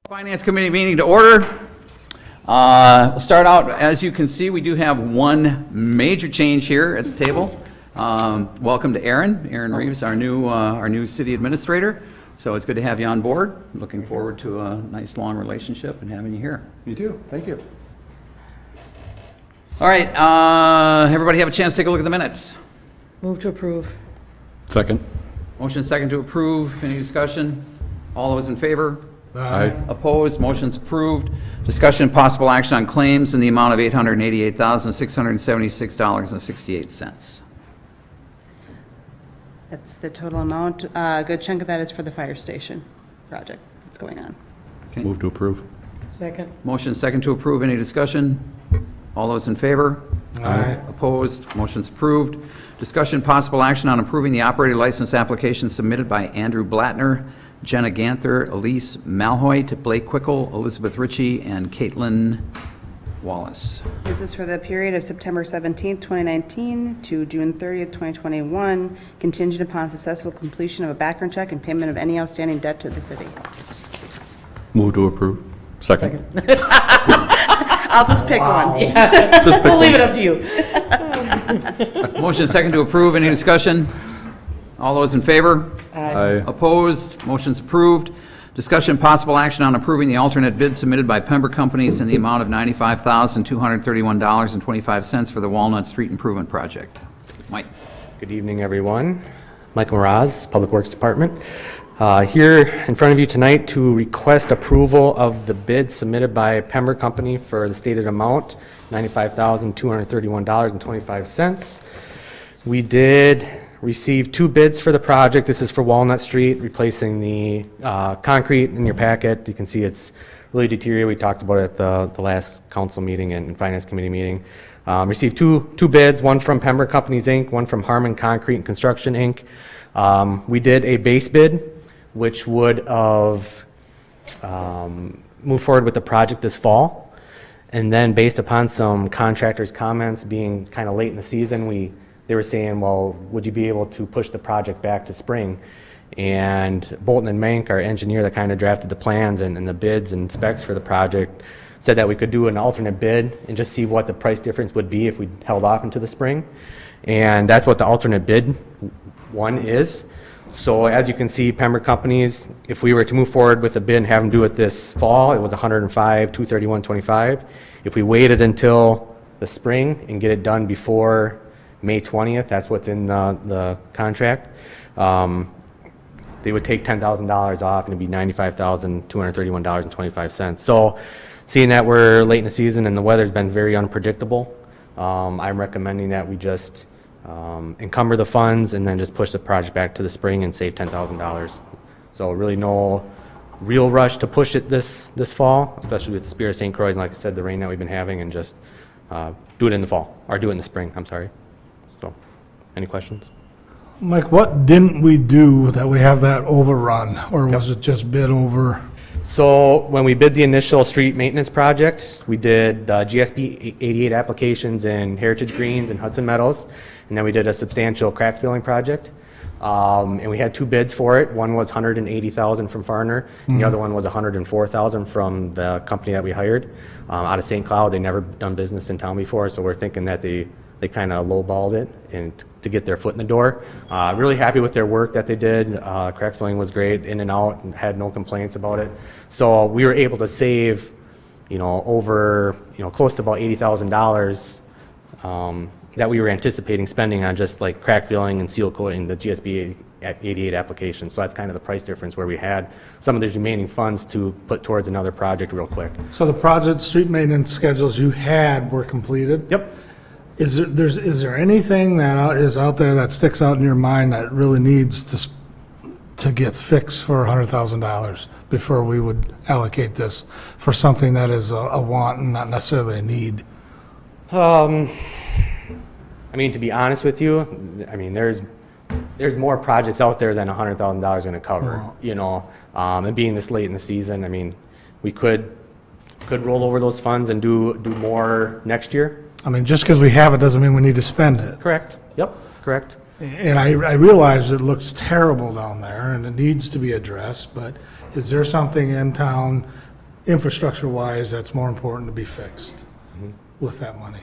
Finance Committee meeting to order. We'll start out, as you can see, we do have one major change here at the table. Welcome to Aaron Reeves, our new city administrator. So it's good to have you on board. Looking forward to a nice long relationship and having you here. You too. Thank you. All right, everybody have a chance to take a look at the minutes. Move to approve. Second. Motion second to approve. Any discussion? All those in favor? Aye. Opposed, motion's approved. Discussion and possible action on claims in the amount of $888,676.68. That's the total amount. A good chunk of that is for the fire station project that's going on. Okay. Move to approve. Second. Motion second to approve. Any discussion? All those in favor? Aye. Opposed, motion's approved. Discussion possible action on approving the operator license application submitted by Andrew Blattner, Jenna Ganther, Elise Malhoit, Blake Quickle, Elizabeth Ritchie, and Caitlin Wallace. This is for the period of September 17th, 2019 to June 30th, 2021, contingent upon successful completion of a background check and payment of any outstanding debt to the city. Move to approve. Second. I'll just pick one. Just pick We'll leave one. it up to you. Motion second to approve. Any discussion? All those in favor? Aye. Opposed, motion's approved. Discussion possible action on approving the alternate bid submitted by Pembroke Companies in the amount of $95,231.25 for the Walnut Street Improvement Project. Mike. Good evening, everyone. Michael Mraz, Public Works Department. Here in front of you tonight to request approval of the bid submitted by Pembroke Company for the stated amount, $95,231.25. We did receive two bids for the project. This is for Walnut Street, replacing the concrete in your packet. You can see it's really deteriorated. We talked about it at the last council meeting and Finance Committee meeting. Received two bids, one from Pembroke Companies, Inc., one from Harmon Concrete and Construction, Inc. We did a base bid, which would have moved forward with the project this fall. And then based upon some contractors' comments being kind of late in the season, they were saying, well, would you be able to push the project back to spring? And Bolton and Mank, our engineer that kind of drafted the plans and the bids and specs for the project, said that we could do an alternate bid and just see what the price difference would be if we held off into the spring. And that's what the alternate bid one is. So as you can see, Pembroke Companies, if we were to move forward with a bid and have them do it this fall, it was $105,231.25. If we waited until the spring and get it done before May 20th, that's what's in the contract, they would take $10,000 off and it'd be $95,231.25. So seeing that we're late in the season and the weather's been very unpredictable, I'm recommending that we just encumber the funds and then just push the project back to the spring and save $10,000. So really no real rush to push it this fall, especially with the Spirit of St. Croix and, like I said, the rain that we've been having, and just do it in the fall, or do it in the spring, I'm sorry. So, any questions? Mike, what didn't we do that we have that overrun, or was it just bid over? So when we bid the initial street maintenance project, we did the GSB 88 applications in Heritage Greens and Hudson Meadows, and then we did a substantial crack filling project. And we had two bids for it. One was $180,000 from Farner, and the other one was $104,000 from the company that we hired out of St. Cloud. They never done business in town before, so we're thinking that they kind of lowballed it and to get their foot in the door. Really happy with their work that they did. Crack filling was great, in and out, and had no complaints about it. So we were able to save, over, close to about $80,000 that we were anticipating spending on just like crack filling and seal coating the GSB 88 application. So that's kind of the price difference where we had some of the remaining funds to put towards another project real quick. So the project street maintenance schedules you had were completed? Yep. Is there anything that is out there that sticks out in your mind that really needs to get fixed for $100,000 before we would allocate this for something that is a want and not necessarily a need? To be honest with you, there's more projects out there than $100,000 going to cover. And being this late in the season, we could roll over those funds and do more next year. Just because we have it doesn't mean we need to spend it. Correct. Yep. Correct. And I realize it looks terrible down there and it needs to be addressed, but is there something in town infrastructure-wise, that's more important to be fixed with that money.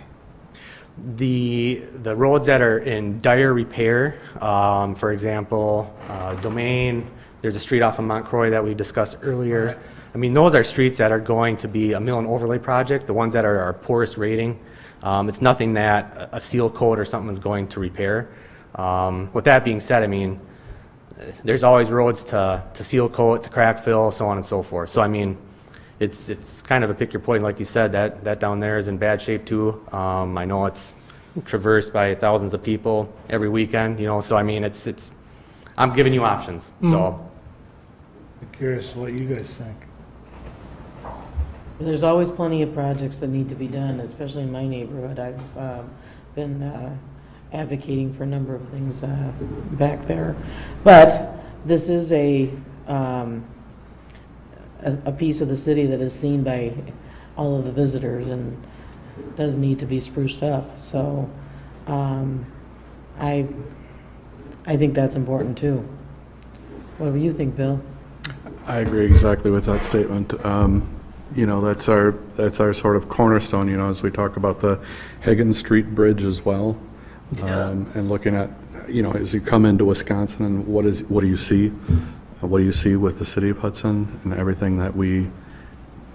The roads that are in dire repair, for example, Domain, there's a street off of Montcroy that we discussed earlier. I mean, those are streets that are going to be a mill and overlay project, the ones that are our poorest rating. It's nothing that a seal coat or something is going to repair. With that being said, I mean, there's always roads to seal coat, to crack fill, so on and so forth. So I mean, it's kind of a pick your point, like you said, that down there is in bad shape too. I know it's traversed by thousands of people every weekend, you know, so I mean, it's I'm giving you options, so. I'm curious what you guys think. There's always plenty of projects that need to be done, especially in my neighborhood. I've been advocating for a number of things back there. But this is a piece of the city that is seen by all of the visitors and does need to be spruced up. So I think that's important too. What do you think, Bill? I agree exactly with that statement. You know, that's our sort of cornerstone, you know, as we talk about the Higgins Street Bridge as well. And looking at, you know, as you come into Wisconsin and what do you see? What do you see with the city of Hudson and everything that we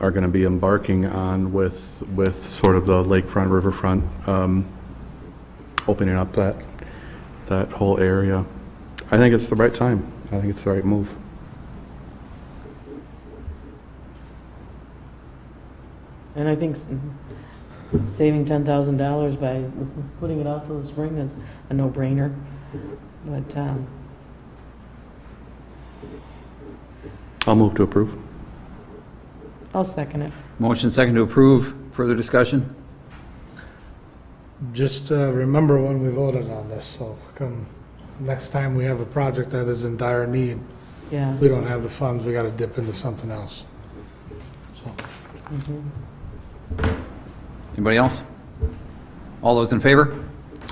are going to be embarking on with sort of the lakefront, riverfront, opening up that whole area? I think it's the right time. I think it's the right move. And I think saving $10,000 by putting it out till the spring is a no-brainer. But I'll move to approve. I'll second it. Motion second to approve. Further discussion? Just remember when we voted on this, so come next time we have a project that is in dire need, Yeah. we don't have the funds, we gotta dip into something else. So, Anybody else? All those in favor?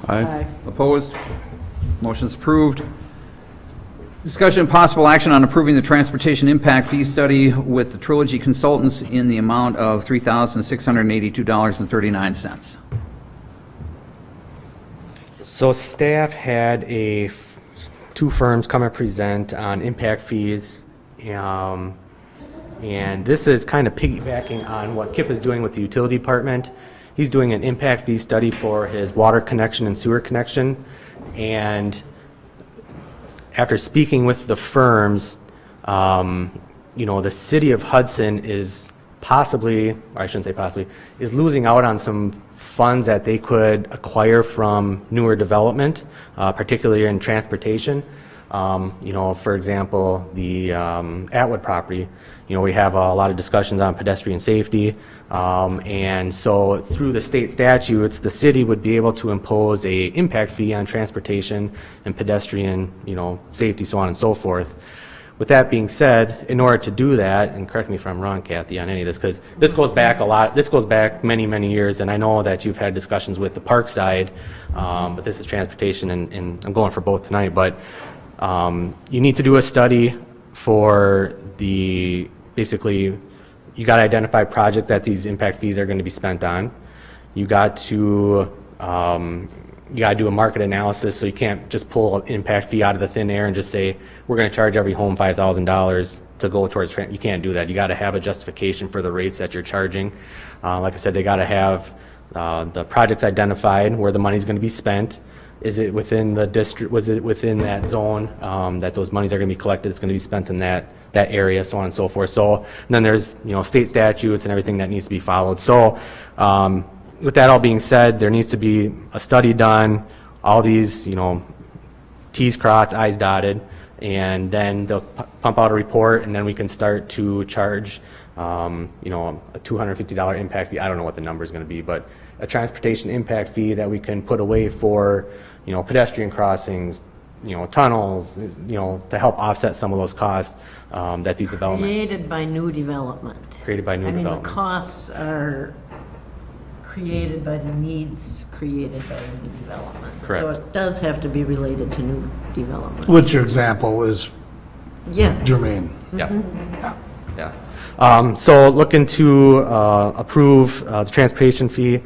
Aye. Opposed? Motion's approved. Discussion and possible action on approving the transportation impact fee study with the Trilogy Consultants in the amount of $3,682.39. So staff had two firms come and present on impact fees. And this is kind of piggybacking on what Kip is doing with the utility department. He's doing an impact fee study for his water connection and sewer connection. And after speaking with the firms, you know, the city of Hudson is possibly, or I shouldn't say possibly, is losing out on some funds that they could acquire from newer development, particularly in transportation. You know, for example, the Atwood property, you know, we have a lot of discussions on pedestrian safety. And so through the state statutes, the city would be able to impose a impact fee on transportation and pedestrian, you know, safety, so on and so forth. With that being said, in order to do that, and correct me if I'm wrong, Kathy, on any of this, because this goes back a lot, this goes back many, many years, and I know that you've had discussions with the park side, but this is transportation, and I'm going for both tonight, but you need to do a study for basically, you got to identify projects that these impact fees are going to be spent on. You got to do a market analysis, so you can't just pull an impact fee out of the thin air and just say, we're going to charge every home $5,000 to go towards, you can't do that. You got to have a justification for the rates that you're charging. Like I said, they got to have the projects identified, where the money's going to be spent. Is it within the district, was it within that zone that those monies are going to be collected, it's going to be spent in that area, so on and so forth. So and then there's, you know, state statutes and everything that needs to be followed. So with that all being said, there needs to be a study done, all these, you know, T's crossed, I's dotted, and then they'll pump out a report, and then we can start to charge, you know, a $250 impact fee. I don't know what the number is going to be, but a transportation impact fee that we can put away for, you know, pedestrian crossings, you know, tunnels, you know, to help offset some of those costs that these developments. Created by new development. Created by new I mean, development. the costs are created by the needs created by new development. Correct. So it does have to be related to new development. which your example is Yeah. germane. Yeah. Yeah. So looking to approve the transportation fee,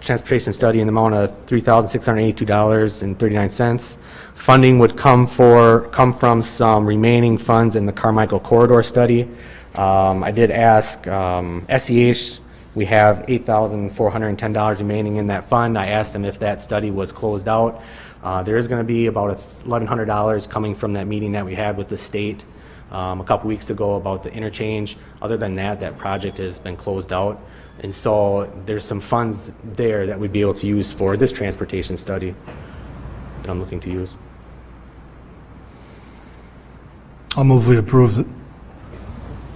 transportation study in the amount of $3,682.39. Funding would come from some remaining funds in the Carmichael corridor study. I did ask SEH. We have $8,410 remaining in that fund. I asked them if that study was closed out. There is going to be about $1,100 coming from that meeting that we had with the state a couple weeks ago about the interchange. Other than that, that project has been closed out. And so there's some funds there that we'd be able to use for this transportation study that I'm looking to use. I'll move we approve it.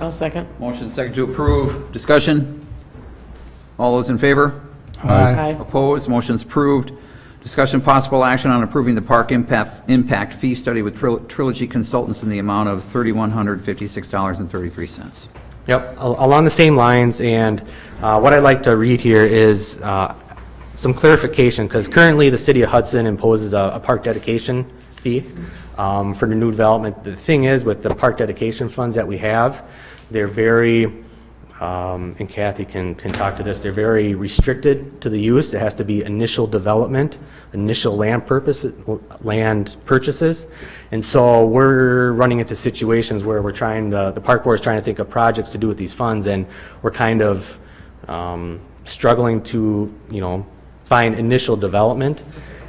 I'll second. Motion second to approve. Discussion? All those in favor? Aye. Opposed? Motion's approved. Discussion possible action on approving the park impact fee study with Trilogy Consultants in the amount of $3,156.33. Yep, along the same lines, and what I'd like to read here is some clarification, because currently the city of Hudson imposes a park dedication fee for the new development. The thing is, with the park dedication funds that we have, they're very, and Kathy can talk to this, they're very restricted to the use. It has to be initial development, initial land purchases. And so we're running into situations where we're trying to, the park board is trying to think of projects to do with these funds, and we're kind of struggling to, find initial development.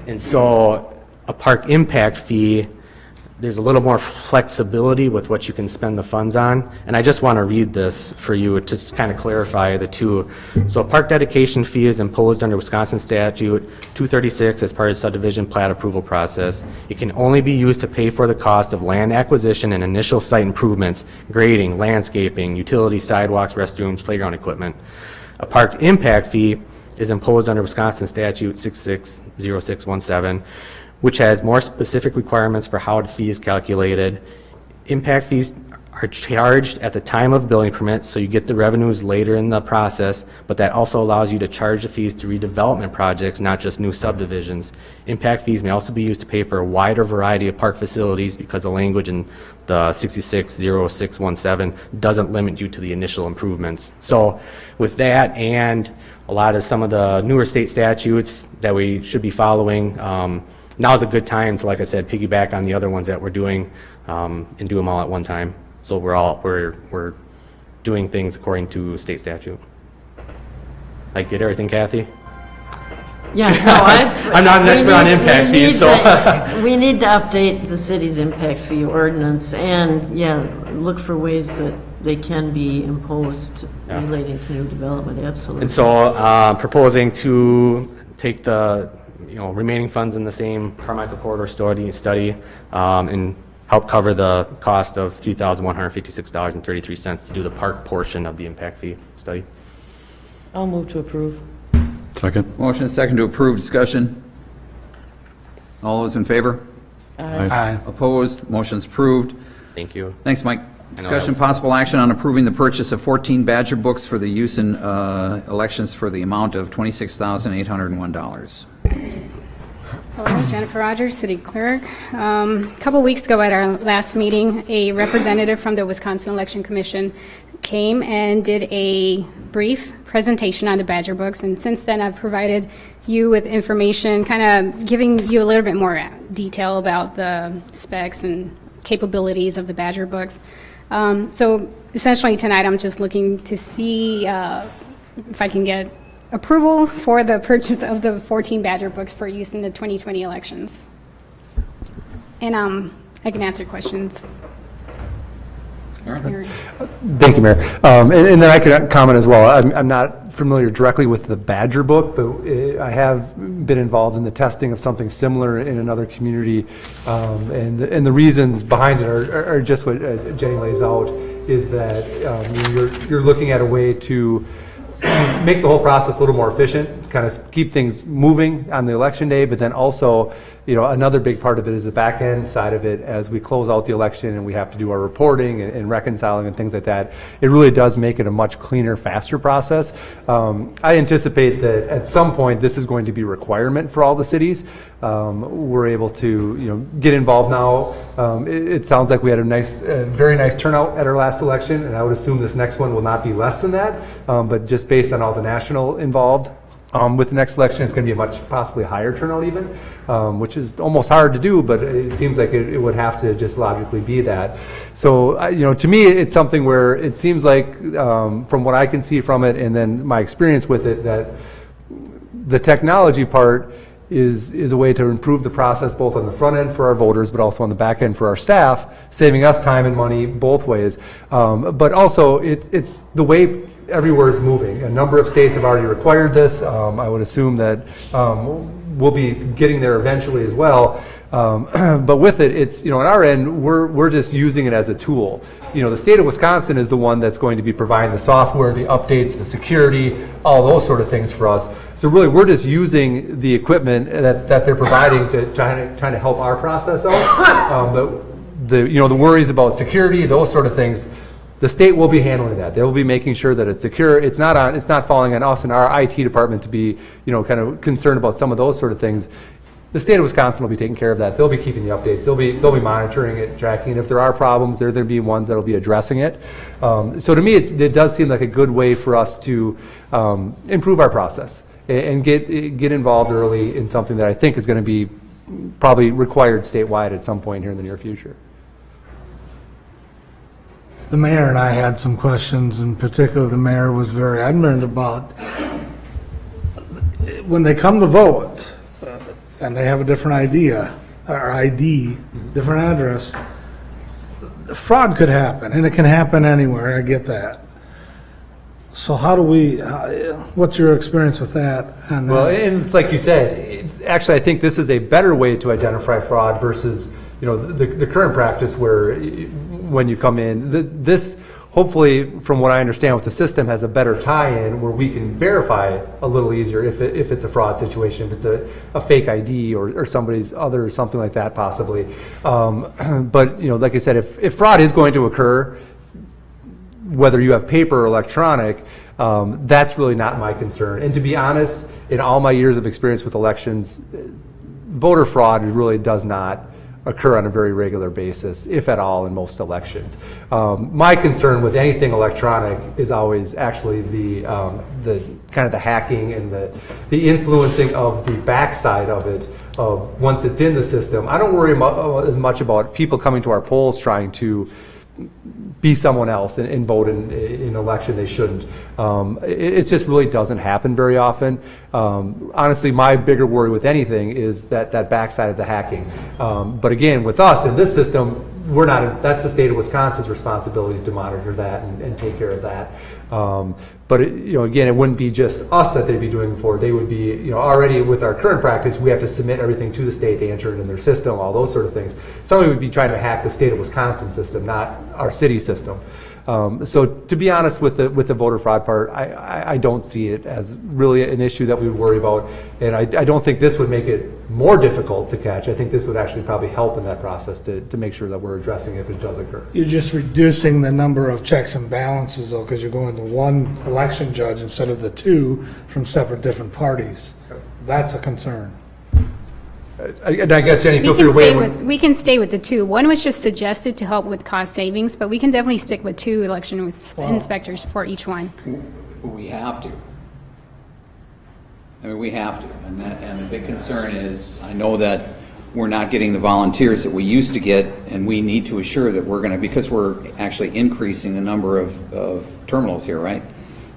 And so a park impact fee, there's a little more flexibility with what you can spend the funds on. And I just want to read this for you to kind of clarify the two. So a park dedication fee is imposed under Wisconsin Statute 236 as part of the subdivision plat approval process. It can only be used to pay for the cost of land acquisition and initial site improvements, grading, landscaping, utilities, sidewalks, restrooms, playground equipment. A park impact fee is imposed under Wisconsin Statute 660617, which has more specific requirements for how the fee is calculated. Impact fees are charged at the time of building permits, so you get the revenues later in the process, but that also allows you to charge the fees to redevelopment projects, not just new subdivisions. Impact fees may also be used to pay for a wider variety of park facilities because the language in the 660617 doesn't limit you to the initial improvements. So with that, and a lot of some of the newer state statutes that we should be following, now is a good time to, like I said, piggyback on the other ones that we're doing and do them all at one time. So we're doing things according to state statute. I get everything, Kathy? Yeah, no, I'm not an expert on impact fees, so. We need to update the city's impact fee ordinance and, look for ways that they can be imposed relating to new development, absolutely. And so proposing to take the remaining funds in the same Carmichael corridor study and help cover the cost of $3,156.33 to do the park portion of the impact fee study. I'll move to approve. Second. Motion is second to approve. Discussion? All those in favor? Aye. Opposed? Motion's approved. Thank you. Thanks, Mike. that Discussion was- possible action on approving the purchase of 14 Badger books for the use in elections for the amount of $26,801. Hello, Jennifer Rogers, City Clerk. A couple weeks ago at our last meeting, a representative from the Wisconsin Election Commission came and did a brief presentation on the Badger books, and since then I've provided you with information, kind of giving you a little bit more detail about the specs and capabilities of the Badger books. So essentially tonight I'm just looking to see if I can get approval for the purchase of the 14 Badger books for use in the 2020 elections. And I can answer questions. Aaron. Thank you, Mayor. And then I could comment as well. I'm not familiar directly with the Badger book, but I have been involved in the testing of something similar in another community. And the reasons behind it are just what Jenny lays out, is that you're looking at a way to make the whole process a little more efficient, kind of keep things moving on the election day, but then also, another big part of it is the back end side of it. As we close out the election and we have to do our reporting and reconciling and things like that, it really does make it a much cleaner, faster process. I anticipate that at some point this is going to be a requirement for all the cities, we're able to, get involved now. It sounds like we had a very nice turnout at our last election, and I would assume this next one will not be less than that. But just based on all the national involved, with the next election, it's going to be a much possibly higher turnout even, which is almost hard to do, but it seems like it would have to just logically be that. So, to me, it's something where it seems like, from what I can see from it and then my experience with it, that the technology part is a way to improve the process both on the front end for our voters, but also on the back end for our staff, saving us time and money both ways. But also, it's the way everywhere is moving. A number of states have already required this. I would assume that we'll be getting there eventually as well. But with it, it's, on our end, we're just using it as a tool. The state of Wisconsin is the one that's going to be providing the software, the updates, the security, all those sort of things for us. So really, we're just using the equipment that they're providing to trying to help our process out. But the worries about security, those sort of things, the state will be handling that. They will be making sure that it's secure. It's not falling on us and our IT department to be, kind of concerned about some of those sort of things. The state of Wisconsin will be taking care of that. They'll be keeping the updates. They'll be monitoring it, tracking it. If there are problems, there'll be ones that'll be addressing it. So to me, it does seem like a good way for us to improve our process and get involved early in something that I think is going to be probably required statewide at some point here in the near future. The mayor and I had some questions. In particular, the mayor was very adamant about when they come to vote and they have a different idea or ID, different address, fraud could happen, and it can happen anywhere. I get that. So what's your experience with that? Well, and it's like you said, actually, I think this is a better way to identify fraud versus, the current practice where when you come in, this hopefully, from what I understand with the system, has a better tie-in where we can verify a little easier if it's a fraud situation, if it's a fake ID or somebody's other or something like that possibly. But, like I said, if fraud is going to occur, whether you have paper or electronic, that's really not my concern. And to be honest, in all my years of experience with elections, voter fraud really does not occur on a very regular basis, if at all, in most elections. My concern with anything electronic is always actually the kind of the hacking and the influencing of the backside of it. Once it's in the system, I don't worry as much about people coming to our polls trying to be someone else and vote in an election they shouldn't. It just really doesn't happen very often. Honestly, my bigger worry with anything is that backside of the hacking. But again, with us in this system, that's the state of Wisconsin's responsibility to monitor that and take care of that. But again, it wouldn't be just us that they'd be doing it for. They would be, already with our current practice, we have to submit everything to the state. They enter it in their system, all those sort of things. Somebody would be trying to hack the state of Wisconsin system, not our city system. So to be honest with the voter fraud part, I don't see it as really an issue that we would worry about. And I don't think this would make it more difficult to catch. I think this would actually probably help in that process to make sure that we're addressing it if it does occur. You're just reducing the number of checks and balances, though, because you're going to one election judge instead of the two from separate different parties. That's a concern. And I guess, Jenny, feel free to weigh in. We can stay with the two. One was just suggested to help with cost savings, but we can definitely stick with two election inspectors for each one. We have to. I mean, we have to. And the big concern is, I know that we're not getting the volunteers that we used to get, and we need to assure that we're going to, because we're actually increasing the number of terminals here, right?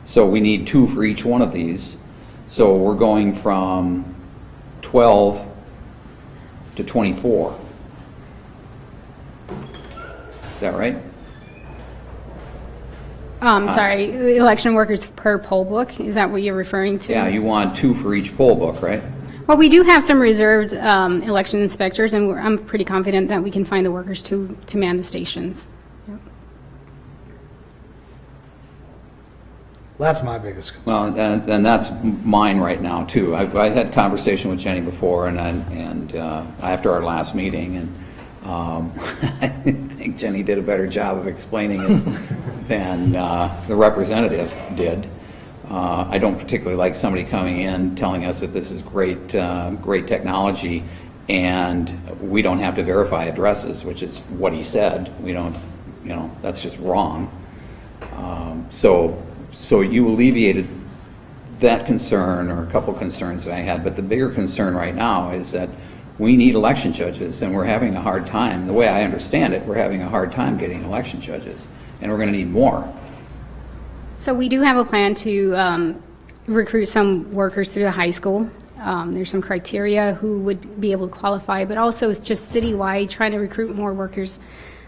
So we need 2 for each one of these. So we're going from 12 to 24. Is that right? Sorry, election workers per poll book, is that what you're referring to? Yeah, you want 2 for each poll book, right? Well, we do have some reserved election inspectors, and I'm pretty confident that we can find the workers to man the stations. That's my biggest concern. Well, and that's mine right now too. I had conversation with Jenny before, and after our last meeting, and I think Jenny did a better job of explaining it than the representative did. I don't particularly like somebody coming in telling us that this is great, great technology, and we don't have to verify addresses, which is what he said. We don't, that's just wrong. So you alleviated that concern, or a couple concerns that I had, but the bigger concern right now is that we need election judges, and we're having a hard time. The way I understand it, we're having a hard time getting election judges, and we're going to need more. So we do have a plan to recruit some workers through the high school. There's some criteria who would be able to qualify, but also it's just citywide, trying to recruit more workers.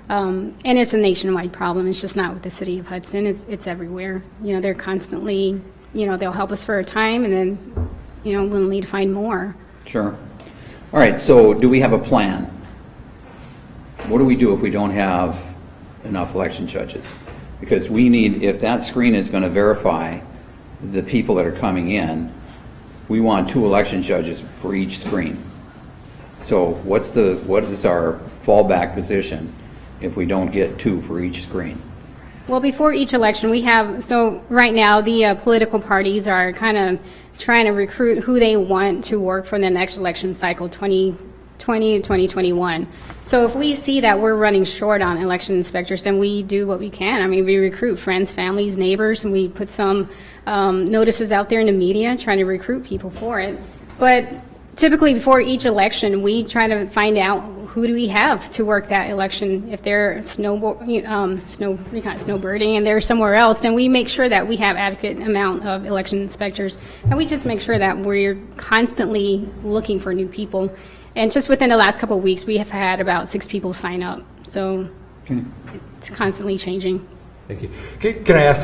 And it's a nationwide problem. It's just not with the city of Hudson. It's everywhere. They're constantly, they'll help us for a time, and then, we'll need to find more. Sure. All right, so do we have a plan? What do we do if we don't have enough election judges? Because we need, if that screen is going to verify the people that are coming in, we want 2 election judges for each screen. So what is our fallback position if we don't get 2 for each screen? Well, before each election, right now, the political parties are kind of trying to recruit who they want to work for the next election cycle, 2020 to 2021. So if we see that we're running short on election inspectors, then we do what we can. I mean, we recruit friends, families, neighbors, and we put some notices out there in the media trying to recruit people for it. But typically before each election, we try to find out who do we have to work that election. If they're snowbirding and they're somewhere else, then we make sure that we have adequate amount of election inspectors. And we just make sure that we're constantly looking for new people. And just within the last couple of weeks, we have had about 6 people sign up. So it's constantly changing. Thank you. Can I ask,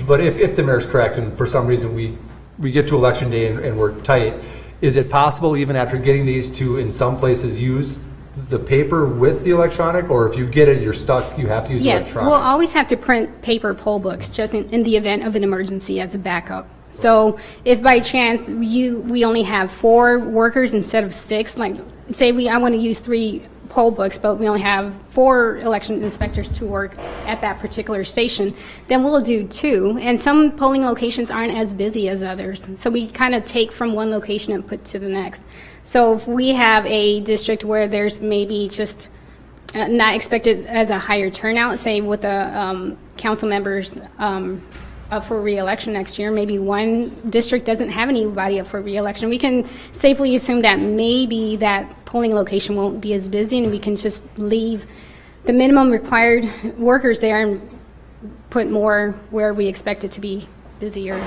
but if the mayor's correct, and for some reason we get to election day and we're tight, is it possible, even after getting these, to in some places use the paper with the electronic, or if you get it, you're stuck, you have to use electronic? Yes, we'll always have to print paper poll books just in the event of an emergency as a backup. So if by chance we only have 4 workers instead of 6, like say I want to use 3 poll books, but we only have 4 election inspectors to work at that particular station, then we'll do 2. And some polling locations aren't as busy as others. So we kind of take from one location and put to the next. So if we have a district where there's maybe just not expected as a higher turnout, say with the council members up for re-election next year, maybe one district doesn't have anybody up for re-election, we can safely assume that maybe that polling location won't be as busy, and we can just leave the minimum required workers there and put more where we expect it to be busier.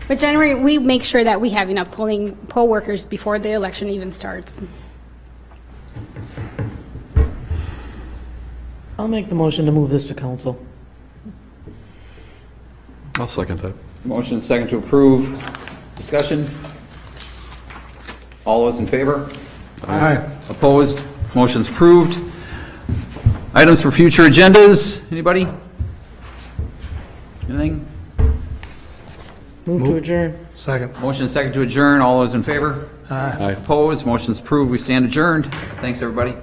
But generally, we make sure that we have enough poll workers before the election even starts. I'll make the motion to move this to council. I'll second that. Motion is second to approve. Discussion? All those in favor? Aye. Opposed? Motion's approved. Items for future agendas? Anybody? Anything? Move to adjourn. Second. Motion is second to adjourn. All those in favor? Aye. Aye. Opposed? Motion's approved. We stand adjourned. Thanks, everybody.